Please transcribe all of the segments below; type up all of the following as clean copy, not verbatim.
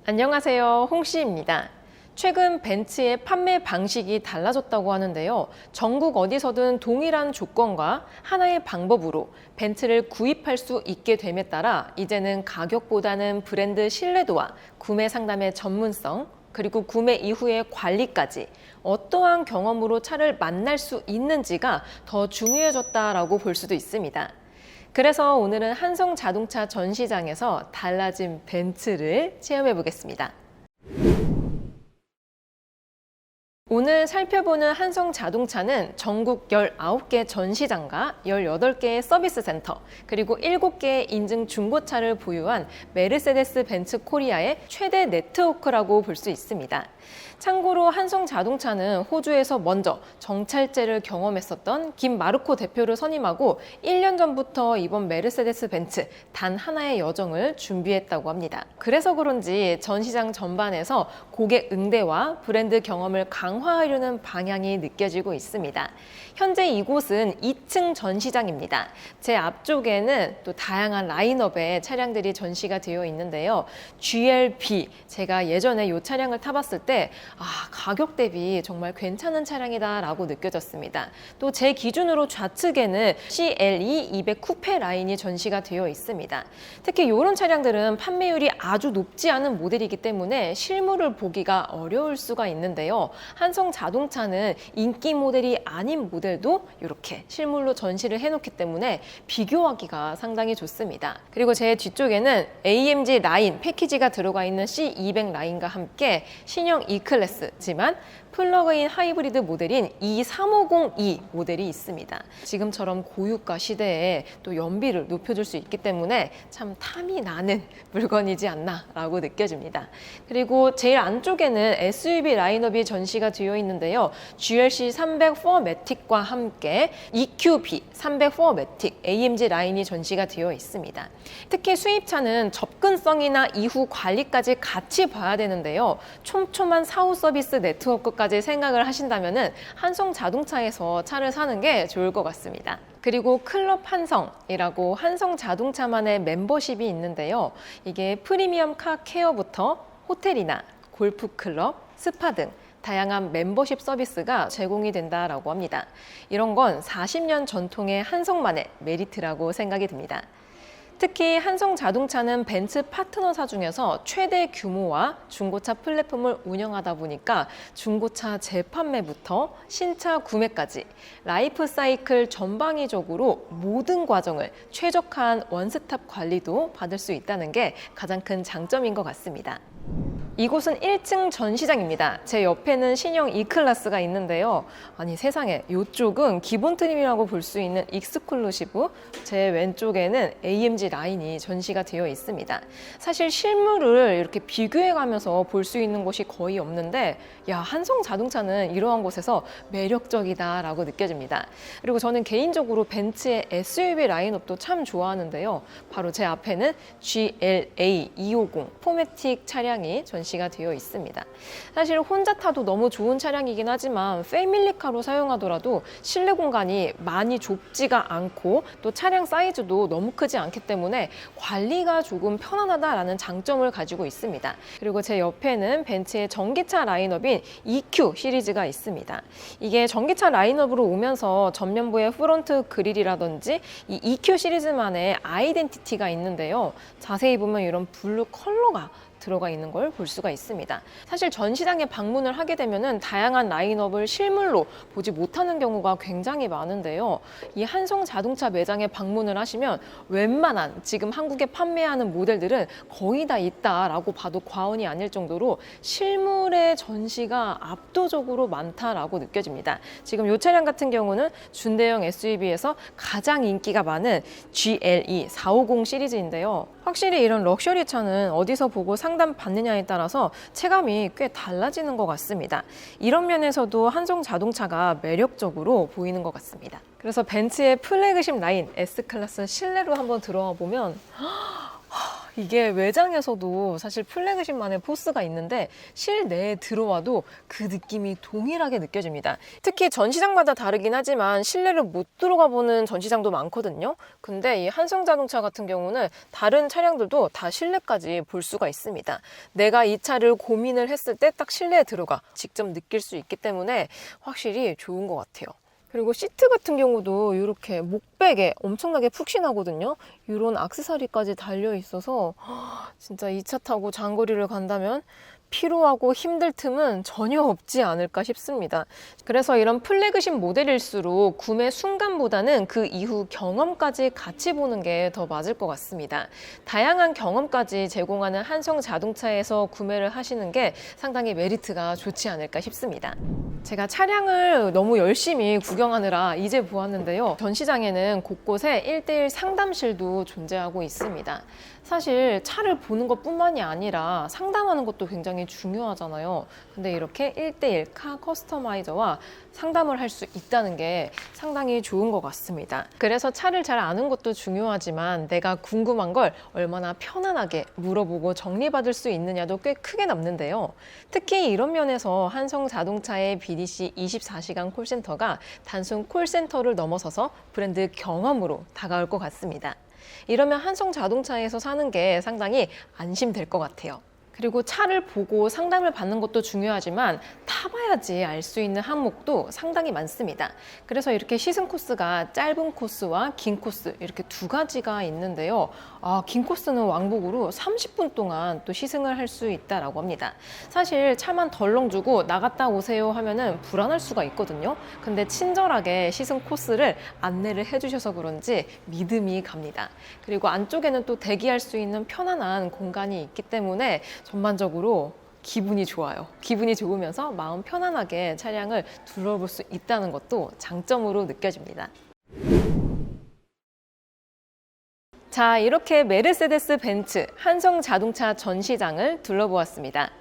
안녕하세요, 홍씨입니다. 최근 벤츠의 판매 방식이 달라졌다고 하는데요. 전국 어디서든 동일한 조건과 하나의 방법으로 벤츠를 구입할 수 있게 됨에 따라 이제는 가격보다는 브랜드 신뢰도와 구매 상담의 전문성, 그리고 구매 이후의 관리까지 어떠한 경험으로 차를 만날 수 있는지가 더 중요해졌다라고 볼 수도 있습니다. 그래서 오늘은 한성자동차 전시장에서 달라진 벤츠를 체험해 보겠습니다. 오늘 살펴보는 한성자동차는 전국 19개 전시장과 18개의 서비스 센터, 그리고 7개의 인증 중고차를 보유한 메르세데스 벤츠 코리아의 최대 네트워크라고 볼 수 있습니다. 참고로 한성자동차는 호주에서 먼저 정찰제를 경험했었던 김마르코 대표를 선임하고 1년 전부터 이번 메르세데스 벤츠 단 하나의 여정을 준비했다고 합니다. 그래서 그런지 전시장 전반에서 고객 응대와 브랜드 경험을 강화하려는 방향이 느껴지고 있습니다. 현재 이곳은 2층 전시장입니다. 제 앞쪽에는 또 다양한 라인업의 차량들이 전시가 되어 있는데요. GLB, 제가 예전에 이 차량을 타봤을 때 가격 대비 정말 괜찮은 차량이다라고 느껴졌습니다. 또 제 기준으로 좌측에는 CLE 200 쿠페 라인이 전시가 되어 있습니다. 특히 이런 차량들은 판매율이 아주 높지 않은 모델이기 때문에 실물을 보기가 어려울 수가 있는데요. 한성자동차는 인기 모델이 아닌 모델도 이렇게 실물로 전시를 해놓기 때문에 비교하기가 상당히 좋습니다. 그리고 제 뒤쪽에는 AMG 라인 패키지가 들어가 있는 C200 라인과 함께 신형 E클래스지만 플러그인 하이브리드 모델인 E350e 모델이 있습니다. 지금처럼 고유가 시대에 또 연비를 높여줄 수 있기 때문에 참 탐이 나는 물건이지 않나 라고 느껴집니다. 그리고 제일 안쪽에는 SUV 라인업이 전시가 되어 있는데요. GLC 304 매틱과 함께 EQB 304 매틱 AMG 라인이 전시가 되어 있습니다. 특히 수입차는 접근성이나 이후 관리까지 같이 봐야 되는데요. 촘촘한 사후 서비스 네트워크까지 생각을 하신다면 한성자동차에서 차를 사는 게 좋을 것 같습니다. 그리고 클럽 한성이라고 한성자동차만의 멤버십이 있는데요. 이게 프리미엄 카 케어부터 호텔이나 골프클럽, 스파 등 다양한 멤버십 서비스가 제공이 된다라고 합니다. 이런 건 40년 전통의 한성만의 메리트라고 생각이 듭니다. 특히 한성자동차는 벤츠 파트너사 중에서 최대 규모와 중고차 플랫폼을 운영하다 보니까 중고차 재판매부터 신차 구매까지 라이프 사이클 전방위적으로 모든 과정을 최적화한 원스톱 관리도 받을 수 있다는 게 가장 큰 장점인 것 같습니다. 이곳은 1층 전시장입니다. 제 옆에는 신형 E클래스가 있는데요. 아니 세상에, 이쪽은 기본 트림이라고 볼 수 있는 익스클루시브, 제 왼쪽에는 AMG 라인이 전시가 되어 있습니다. 사실 실물을 이렇게 비교해가면서 볼 수 있는 곳이 거의 없는데 한성자동차는 이러한 곳에서 매력적이다라고 느껴집니다. 그리고 저는 개인적으로 벤츠의 SUV 라인업도 참 좋아하는데요. 바로 제 앞에는 GLA 250 포매틱 차량이 전시가 되어 있습니다. 사실 혼자 타도 너무 좋은 차량이긴 하지만 패밀리카로 사용하더라도 실내 공간이 많이 좁지가 않고 또 차량 사이즈도 너무 크지 않기 때문에 관리가 조금 편안하다라는 장점을 가지고 있습니다. 그리고 제 옆에는 벤츠의 전기차 라인업인 EQ 시리즈가 있습니다. 이게 전기차 라인업으로 오면서 전면부의 프론트 그릴이라든지 이 EQ 시리즈만의 아이덴티티가 있는데요. 자세히 보면 이런 블루 컬러가 들어가 있는 걸 볼 수가 있습니다. 사실 전시장에 방문을 하게 되면은 다양한 라인업을 실물로 보지 못하는 경우가 굉장히 많은데요. 이 한성자동차 매장에 방문을 하시면 웬만한 지금 한국에 판매하는 모델들은 거의 다 있다라고 봐도 과언이 아닐 정도로 실물의 전시가 압도적으로 많다라고 느껴집니다. 지금 이 차량 같은 경우는 준대형 SUV에서 가장 인기가 많은 GLE 450 시리즈인데요. 확실히 이런 럭셔리 차는 어디서 보고 상담 받느냐에 따라서 체감이 꽤 달라지는 것 같습니다. 이런 면에서도 한성자동차가 매력적으로 보이는 것 같습니다. 그래서 벤츠의 플래그십 라인 S클래스 실내로 한번 들어와 보면 이게 외장에서도 사실 플래그십만의 포스가 있는데 실내에 들어와도 그 느낌이 동일하게 느껴집니다. 특히 전시장마다 다르긴 하지만 실내를 못 들어가 보는 전시장도 많거든요. 근데 이 한성자동차 같은 경우는 다른 차량들도 다 실내까지 볼 수가 있습니다. 내가 이 차를 고민을 했을 때 딱 실내에 들어가 직접 느낄 수 있기 때문에 확실히 좋은 것 같아요. 그리고 시트 같은 경우도 이렇게 목베개 엄청나게 푹신하거든요. 이런 액세서리까지 달려 있어서 진짜 이 차 타고 장거리를 간다면 피로하고 힘들 틈은 전혀 없지 않을까 싶습니다. 그래서 이런 플래그십 모델일수록 구매 순간보다는 그 이후 경험까지 같이 보는 게 더 맞을 것 같습니다. 다양한 경험까지 제공하는 한성 자동차에서 구매를 하시는 게 상당히 메리트가 좋지 않을까 싶습니다. 제가 차량을 너무 열심히 구경하느라 이제 보았는데요. 전시장에는 곳곳에 1:1 상담실도 존재하고 있습니다. 사실 차를 보는 것뿐만이 아니라 상담하는 것도 굉장히 중요하잖아요. 근데 이렇게 1:1 카 커스터마이저와 상담을 할 수 있다는 게 상당히 좋은 것 같습니다. 그래서 차를 잘 아는 것도 중요하지만 내가 궁금한 걸 얼마나 편안하게 물어보고 정리받을 수 있느냐도 꽤 크게 남는데요. 특히 이런 면에서 한성자동차의 BDC 24시간 콜센터가 단순 콜센터를 넘어서서 브랜드 경험으로 다가올 것 같습니다. 이러면 한성자동차에서 사는 게 상당히 안심될 것 같아요. 그리고 차를 보고 상담을 받는 것도 중요하지만 타봐야지 알 수 있는 항목도 상당히 많습니다. 그래서 이렇게 시승 코스가 짧은 코스와 긴 코스 이렇게 두 가지가 있는데요. 긴 코스는 왕복으로 30분 동안 또 시승을 할 수 있다라고 합니다. 사실 차만 덜렁 주고 나갔다 오세요 하면은 불안할 수가 있거든요. 근데 친절하게 시승 코스를 안내를 해주셔서 그런지 믿음이 갑니다. 그리고 안쪽에는 또 대기할 수 있는 편안한 공간이 있기 때문에 전반적으로 기분이 좋아요. 기분이 좋으면서 마음 편안하게 차량을 둘러볼 수 있다는 것도 장점으로 느껴집니다. 자, 이렇게 메르세데스 벤츠 한성자동차 전시장을 둘러보았습니다.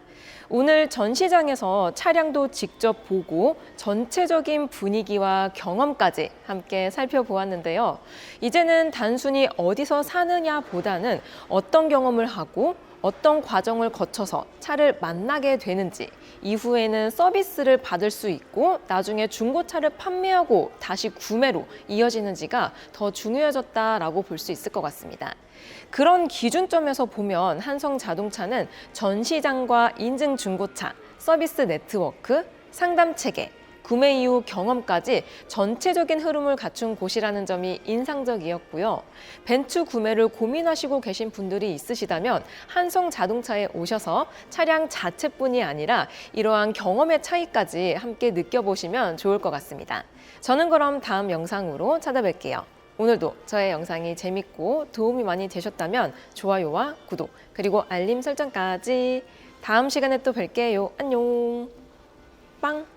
오늘 전시장에서 차량도 직접 보고 전체적인 분위기와 경험까지 함께 살펴보았는데요. 이제는 단순히 어디서 사느냐보다는 어떤 경험을 하고 어떤 과정을 거쳐서 차를 만나게 되는지, 이후에는 서비스를 받을 수 있고 나중에 중고차를 판매하고 다시 구매로 이어지는지가 더 중요해졌다라고 볼 수 있을 것 같습니다. 그런 기준점에서 보면 한성자동차는 전시장과 인증 중고차, 서비스 네트워크, 상담 체계, 구매 이후 경험까지 전체적인 흐름을 갖춘 곳이라는 점이 인상적이었고요. 벤츠 구매를 고민하시고 계신 분들이 있으시다면 한성자동차에 오셔서 차량 자체뿐이 아니라 이러한 경험의 차이까지 함께 느껴보시면 좋을 것 같습니다. 저는 그럼 다음 영상으로 찾아뵐게요. 오늘도 저의 영상이 재밌고 도움이 많이 되셨다면 좋아요와 구독, 그리고 알림 설정까지. 다음 시간에 또 뵐게요. 안녕. 빵!